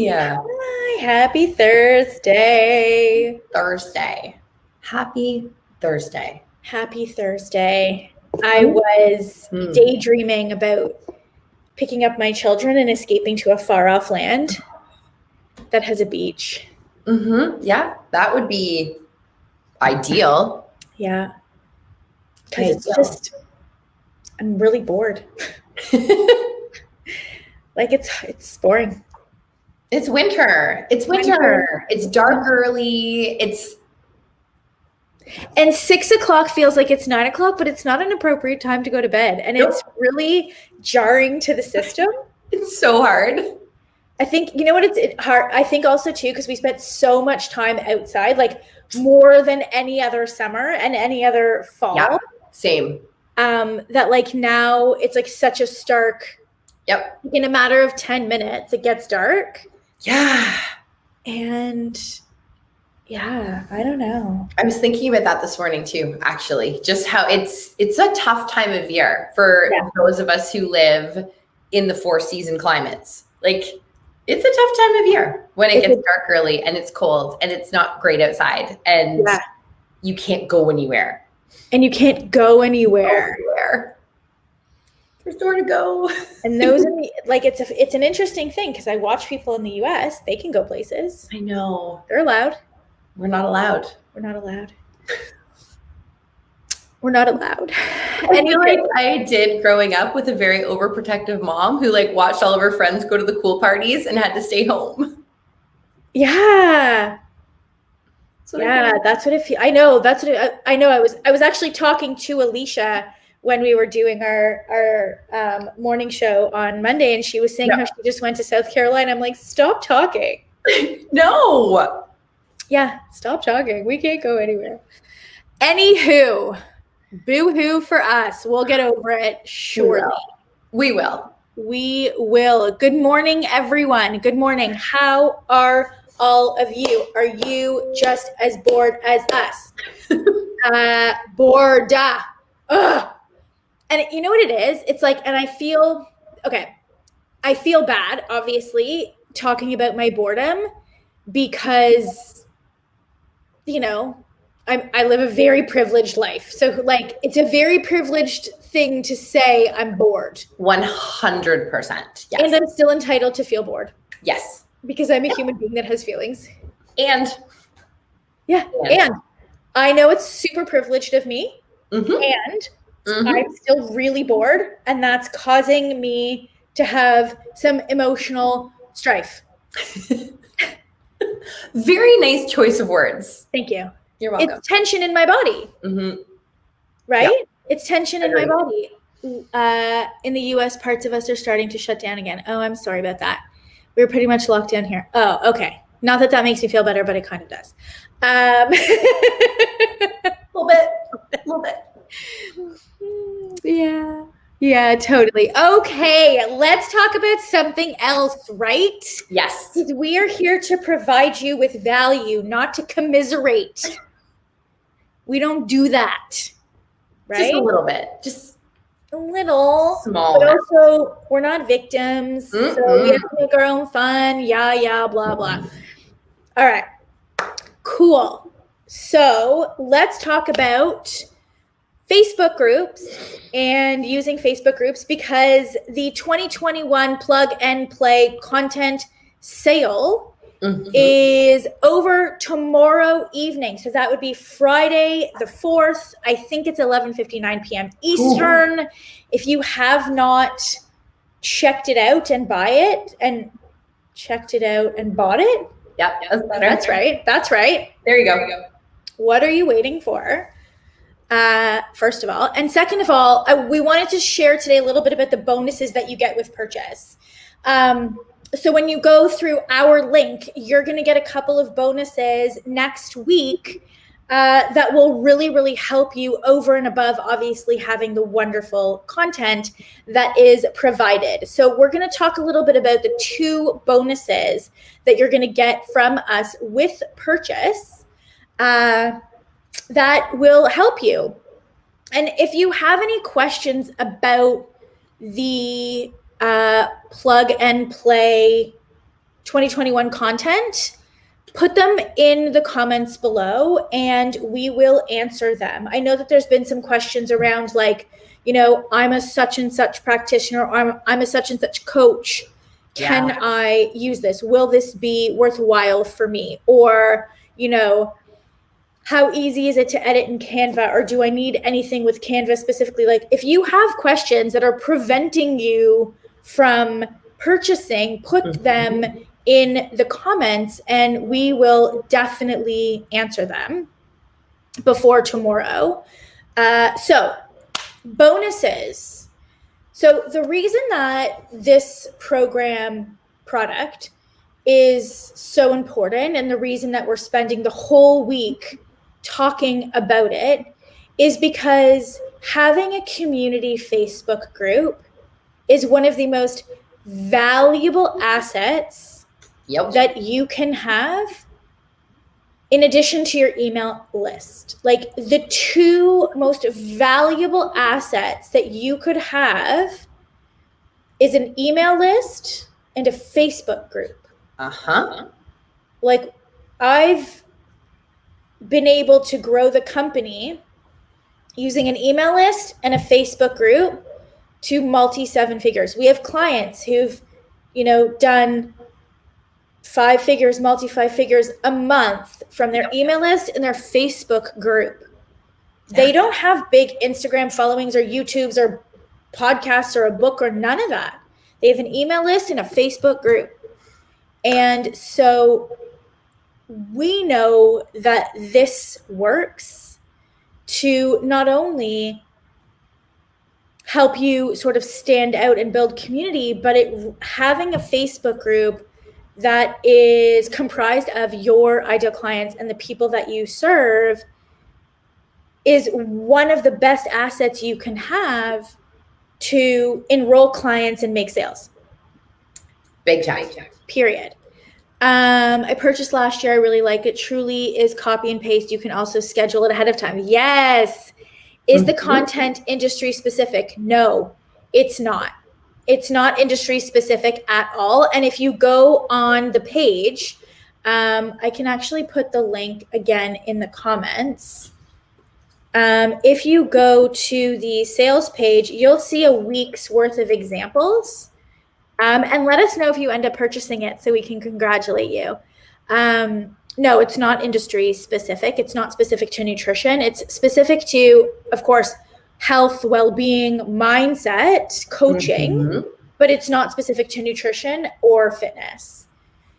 Hi, happy Thursday. Happy Thursday. Happy Thursday. I was daydreaming about picking up my children and escaping to a far-off land that has a beach. Yeah, that would be ideal. Yeah. Because it's just, I'm really bored. Like it's boring. It's winter. It's dark early. And 6 o'clock feels like it's 9 o'clock, but it's not an appropriate time to go to bed. And It's really jarring to the system. It's so hard. I think, you know what, it's hard. I think also too, because we spent so much time outside, like more than any other summer and any other fall. Yeah, same. That like now it's like such a stark. Yep. In a matter of 10 minutes, it gets dark. Yeah. And yeah, I don't know. I was thinking about that this morning too, actually, just how it's a tough time of year for those of us who live in the 4-season climates. Like, it's a tough time of year when it gets dark early and it's cold and it's not great outside and you can't go anywhere. There's nowhere to go. And those are like it's an interesting thing because I watch people in the US, they can go places. I know. They're allowed. We're not allowed. We're not allowed. We're not allowed. I feel like I did growing up with a very overprotective mom who like watched all of her friends go to the cool parties and had to stay home. Yeah. That's what it feels. I know. That's what I know. I was actually talking to Alicia when we were doing our morning show on Monday, and she was saying how she just went to South Carolina. I'm like, stop talking. No. Yeah, stop talking. We can't go anywhere. Anywho, boo-hoo for us. We'll get over it surely. We will. We will. Good morning, everyone. Good morning. How are all of you? Are you just as bored as us? Bored. Ugh. And you know what it is? It's like, and I feel bad, obviously, talking about my boredom because, you know, I live a very privileged life. So like, it's a very privileged thing to say I'm bored. 100%. Yes. And I'm still entitled to feel bored. Yes. Because I'm a human being that has feelings. And I know it's super privileged of me. And I'm still really bored, and that's causing me to have some emotional strife. Very nice choice of words. Thank you. You're welcome. It's tension in my body. Right? Yep. It's tension in my body. In the US, parts of us are starting to shut down again. Oh, I'm sorry about that. We're pretty much locked down here. Oh, okay. Not that makes me feel better, but it kind of does. A little bit. Yeah, totally. Okay, let's talk about something else, right? Yes. We are here to provide you with value, not to commiserate. We don't do that, right? Just a little bit. Just a little. Small. But also, we're not victims, so we have to make our own fun. Yeah, blah, blah. All right, cool. So let's talk about Facebook groups and using Facebook groups because the 2021 Plug and Play content sale is over tomorrow evening. So that would be Friday the 4th. I think it's 11:59 p.m. Eastern. Ooh. If you have not checked it out and bought it. Yep, that's better. That's right. There you go. What are you waiting for? First of all. And second of all, we wanted to share today a little bit about the bonuses that you get with purchase. So when you go through our link, you're going to get a couple of bonuses next week that will really, really help you over and above, obviously, having the wonderful content that is provided. So we're going to talk a little bit about the 2 bonuses that you're going to get from us with purchase. That will help you. And if you have any questions about the Plug and Play 2021 content, put them in the comments below and we will answer them. I know that there's been some questions around like, you know, I'm a such and such practitioner, or I'm a such and such coach. Can I use this? Will this be worthwhile for me? Or, you know, how easy is it to edit in Canva? Or do I need anything with Canva specifically? Like if you have questions that are preventing you from purchasing, put them in the comments and we will definitely answer them before tomorrow. So bonuses. So the reason that this program product is so important and the reason that we're spending the whole week talking about it is because having a community Facebook group is one of the most valuable assets that you can have in addition to your email list. Like the two most valuable assets that you could have is an email list and a Facebook group. Like I've been able to grow the company using an email list and a Facebook group to multi-seven figures. We have clients who've, you know, done 5 figures, multi-5 figures a month from their email list and their Facebook group. They don't have big Instagram followings or YouTubes or podcasts or a book or none of that. They have an email list and a Facebook group. And so we know that this works to not only help you sort of stand out and build community, but having a Facebook group that is comprised of your ideal clients and the people that you serve is one of the best assets you can have to enroll clients and make sales. Big time. Period. I purchased last year. I really like it. Truly is copy and paste. You can also schedule it ahead of time. Yes. Is the content industry specific? No, it's not. It's not industry specific at all. And if you go on the page, I can actually put the link again in the comments. If you go to the sales page, you'll see a week's worth of examples. And let us know if you end up purchasing it so we can congratulate you. No, it's not industry specific. It's not specific to nutrition. It's specific to, of course, health, well-being, mindset, coaching, but it's not specific to nutrition or fitness.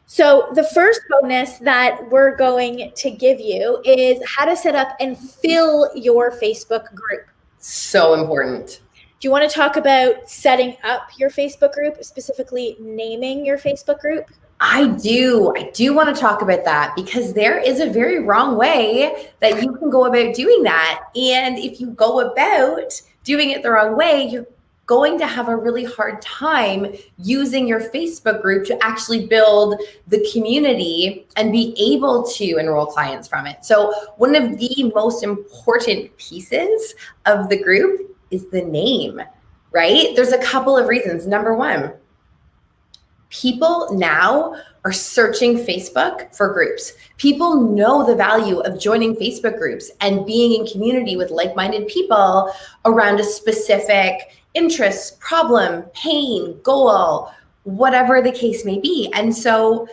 So the first bonus that we're going to give you is how to set up and fill your Facebook group. So important. Do you want to talk about setting up your Facebook group, specifically naming your Facebook group? I do want to talk about that because there is a very wrong way that you can go about doing that. And if you go about doing it the wrong way, you're going to have a really hard time using your Facebook group to actually build the community and be able to enroll clients from it. So one of the most important pieces of the group is the name, right? There's a couple of reasons. Number one, people now are searching Facebook for groups. People know the value of joining Facebook groups and being in community with like-minded people around a specific interest, problem, pain, goal, whatever the case may be. And so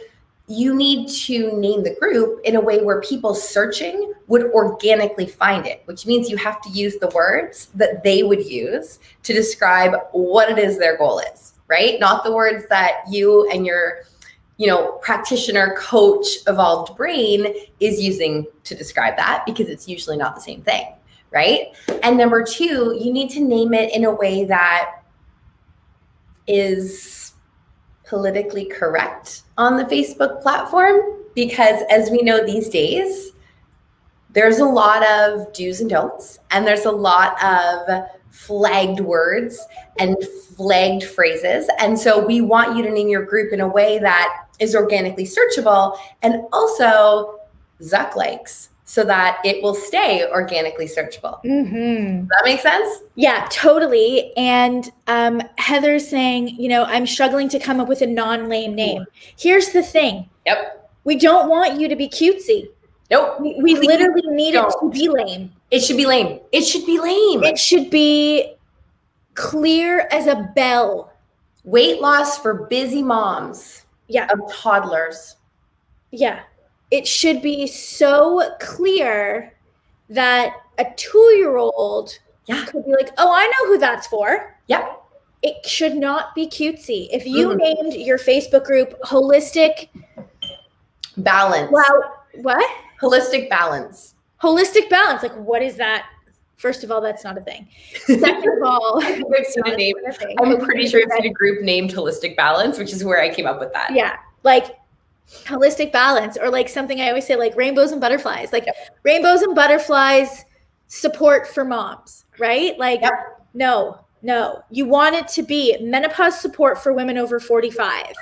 you need to name the group in a way where people searching would organically find it, which means you have to use the words that they would use to describe what it is their goal is, right? Not the words that you and your, practitioner, coach, evolved brain is using to describe that, because it's usually not the same thing, right? And number two, you need to name it in a way that is politically correct on the Facebook platform, because as we know these days, there's a lot of do's and don'ts, and there's a lot of flagged words and flagged phrases. And so we want you to name your group in a way that is organically searchable and also Zuck likes, so that it will stay organically searchable. Mm-hmm. Does that make sense? Yeah, totally. And Heather's saying, I'm struggling to come up with a non-lame name. Here's the thing. Yep. We don't want you to be cutesy. Nope. We literally need it to be lame. It should be lame. It should be lame. It should be clear as a bell. Weight loss for busy moms. Yeah. Of toddlers. Yeah. It should be so clear that a 2-year-old could be like, oh, I know who that's for. Yeah. It should not be cutesy. If you named your Facebook group Holistic Balance. Wow. What? Holistic Balance. Holistic Balance. Like, what is that? First of all, that's not a thing. Second of all, I'm pretty sure it's a group named Holistic Balance, which is where I came up with that. Yeah. Like Holistic Balance, or like something I always say, like rainbows and butterflies, like rainbows and butterflies support for moms, right? Like, no, you want it to be menopause support for women over 45.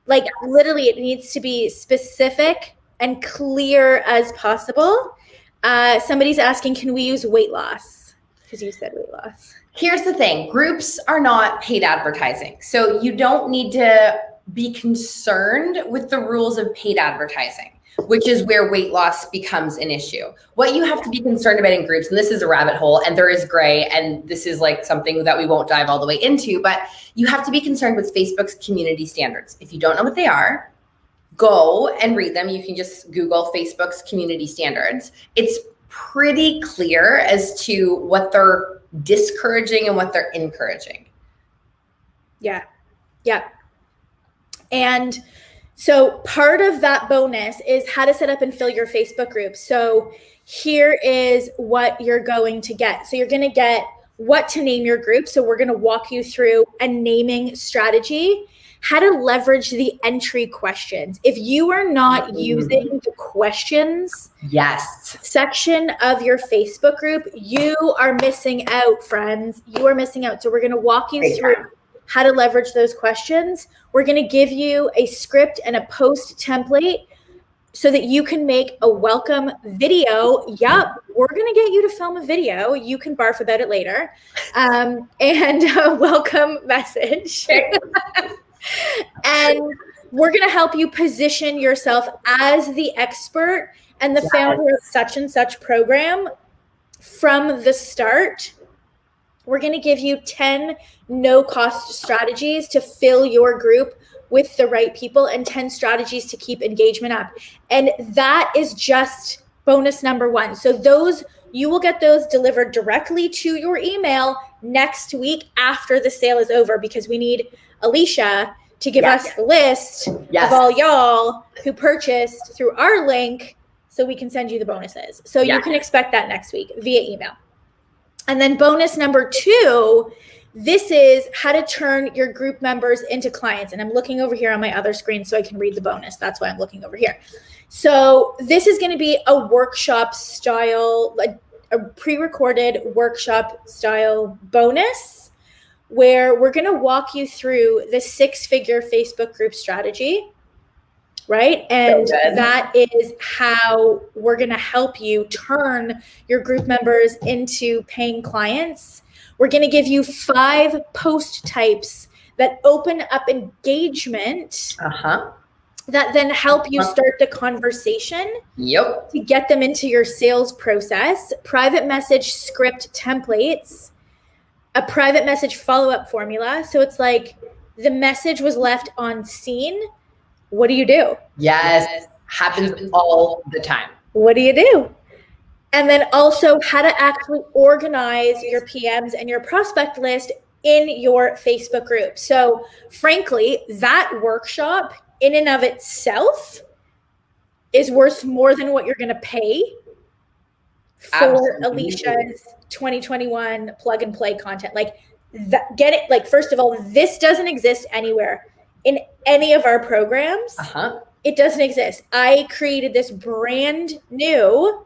Like literally it needs to be specific and clear as possible. Somebody's asking, can we use weight loss? Because you said weight loss. Here's the thing. Groups are not paid advertising. So you don't need to be concerned with the rules of paid advertising, which is where weight loss becomes an issue. What you have to be concerned about in groups, and this is a rabbit hole and there is gray, and this is like something that we won't dive all the way into, but you have to be concerned with Facebook's community standards. If you don't know what they are, go and read them. You can just Google Facebook's community standards. It's pretty clear as to what they're discouraging and what they're encouraging. Yeah. And so part of that bonus is how to set up and fill your Facebook group. So here is what you're going to get. So you're going to get what to name your group. So we're going to walk you through a naming strategy, how to leverage the entry questions. If you are not using the questions section of your Facebook group, you are missing out, friends. You are missing out. So we're going to walk you through how to leverage those questions. We're going to give you a script and a post template so that you can make a welcome video. Yep, we're going to get you to film a video. You can barf about it later. And a welcome message. And we're going to help you position yourself as the expert and the founder of such and such program from the start. We're going to give you 10 no-cost strategies to fill your group with the right people and 10 strategies to keep engagement up. And that is just bonus number 1. So you will get those delivered directly to your email next week after the sale is over, because we need Alicia to give us the list of all y'all who purchased through our link so we can send you the bonuses. So you can expect that next week via email. And then bonus number 2, this is how to turn your group members into clients. And I'm looking over here on my other screen so I can read the bonus. That's why I'm looking over here. So this is going to be a workshop style, a pre-recorded workshop style bonus where we're going to walk you through the 6-figure Facebook group strategy. Right. And that is how we're going to help you turn your group members into paying clients. We're going to give you 5 post types that open up engagement that then help you start the conversation to get them into your sales process. Private message script templates, a private message follow-up formula. So it's like the message was left on scene. What do you do? Yes, happens all the time. What do you do? And then also how to actually organize your PMs and your prospect list in your Facebook group. So frankly, that workshop in and of itself is worth more than what you're going to pay for Alicia's 2021 plug and play content. Like, get it. Like, first of all, this doesn't exist anywhere in any of our programs. It doesn't exist. I created this brand new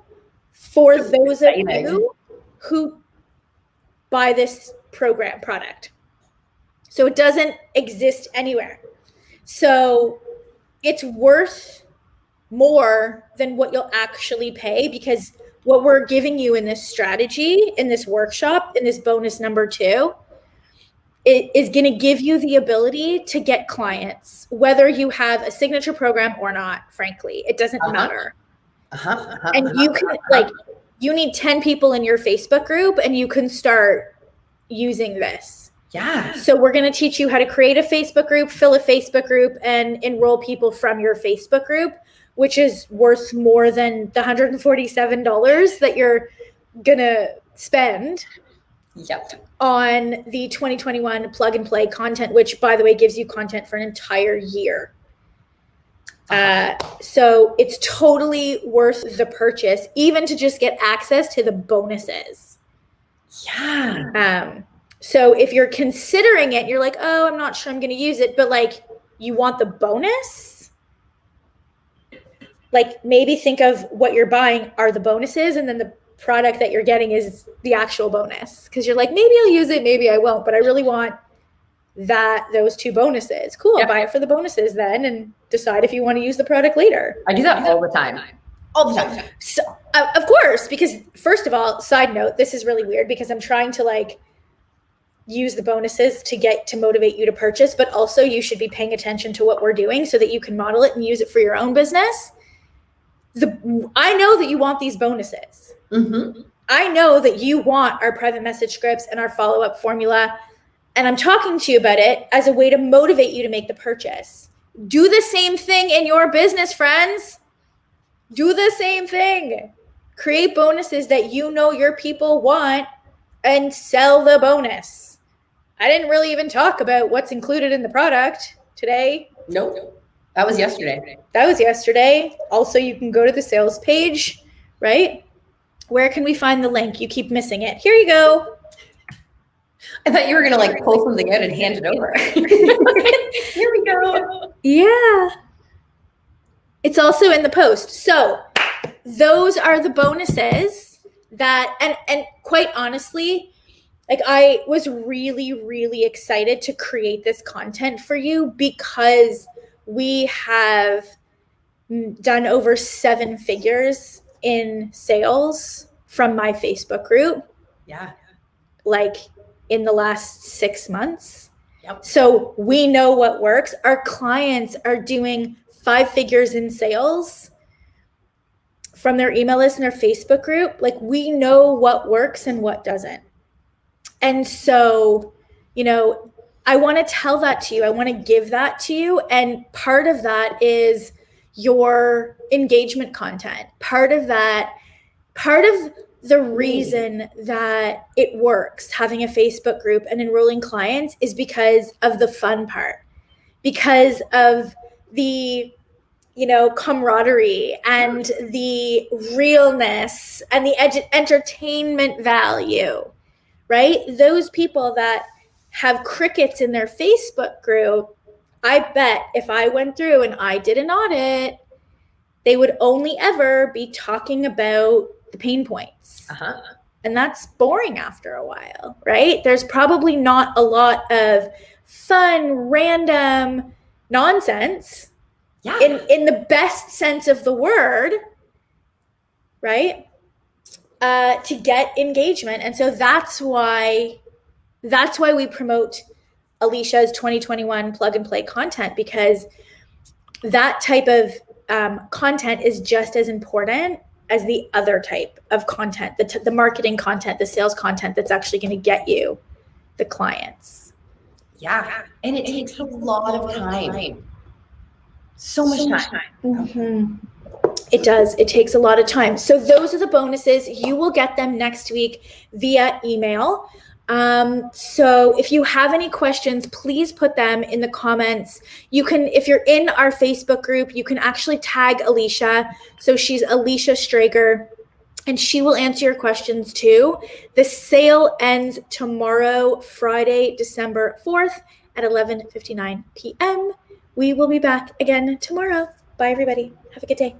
for those of you who buy this program product. So it doesn't exist anywhere. So it's worth more than what you'll actually pay, because what we're giving you in this strategy, in this workshop, in this bonus number 2, it is going to give you the ability to get clients, whether you have a signature program or not. Frankly, it doesn't matter. And you can you need 10 people in your Facebook group and you can start using this. Yeah. So we're going to teach you how to create a Facebook group, fill a Facebook group, and enroll people from your Facebook group, which is worth more than the $147 that you're going to spend on the 2021 plug and play content, which, by the way, gives you content for an entire year. So it's totally worth the purchase, even to just get access to the bonuses. Yeah. So if you're considering it, you're like, oh, I'm not sure I'm going to use it, but like you want the bonus, like maybe think of what you're buying are the bonuses, and then the product that you're getting is the actual bonus. Because you're like, maybe I'll use it, maybe I won't, but I really want those 2 bonuses. Cool. I'll buy it for the bonuses then and decide if you want to use the product later. I do that all the time. All the time. So, of course, because first of all, side note, this is really weird because I'm trying to like use the bonuses to motivate you to purchase, but also you should be paying attention to what we're doing so that you can model it and use it for your own business. I know that you want these bonuses. Mm-hmm. I know that you want our private message scripts and our follow-up formula. And I'm talking to you about it as a way to motivate you to make the purchase. Do the same thing in your business, friends. Do the same thing. Create bonuses that you know your people want and sell the bonus. I didn't really even talk about what's included in the product today. Nope. That was yesterday. Also, you can go to the sales page, right? Where can we find the link? You keep missing it. Here you go. I thought you were going to like pull something out and hand it over. Here we go. Yeah. It's also in the post. So those are the bonuses that, and quite honestly, like I was really, really excited to create this content for you because we have done over 7 figures in sales from my Facebook group. Yeah. Like in the last 6 months. Yep. So we know what works. Our clients are doing 5 figures in sales from their email list and their Facebook group. Like we know what works and what doesn't. And so, I want to tell that to you. I want to give that to you. And part of that is your engagement content. Part of the reason that it works, having a Facebook group and enrolling clients, is because of the fun part, because of the, camaraderie and the realness and the entertainment value, right? Those people that have crickets in their Facebook group, I bet if I went through and I did an audit, they would only ever be talking about the pain points. And that's boring after a while, right? There's probably not a lot of fun, random nonsense in the best sense of the word, right? To get engagement. And so that's why we promote Alicia's 2021 plug and play content, because that type of content is just as important as the other type of content, the marketing content, the sales content that's actually going to get you the clients. Yeah. And it takes a lot of time. So much time. Mm-hmm. It does. It takes a lot of time. So those are the bonuses. You will get them next week via email. So if you have any questions, please put them in the comments. You can, if you're in our Facebook group, you can actually tag Alicia. So she's Alicia Strager, and she will answer your questions too. The sale ends tomorrow, Friday, December 4th at 11:59 p.m. We will be back again tomorrow. Bye, everybody. Have a good day.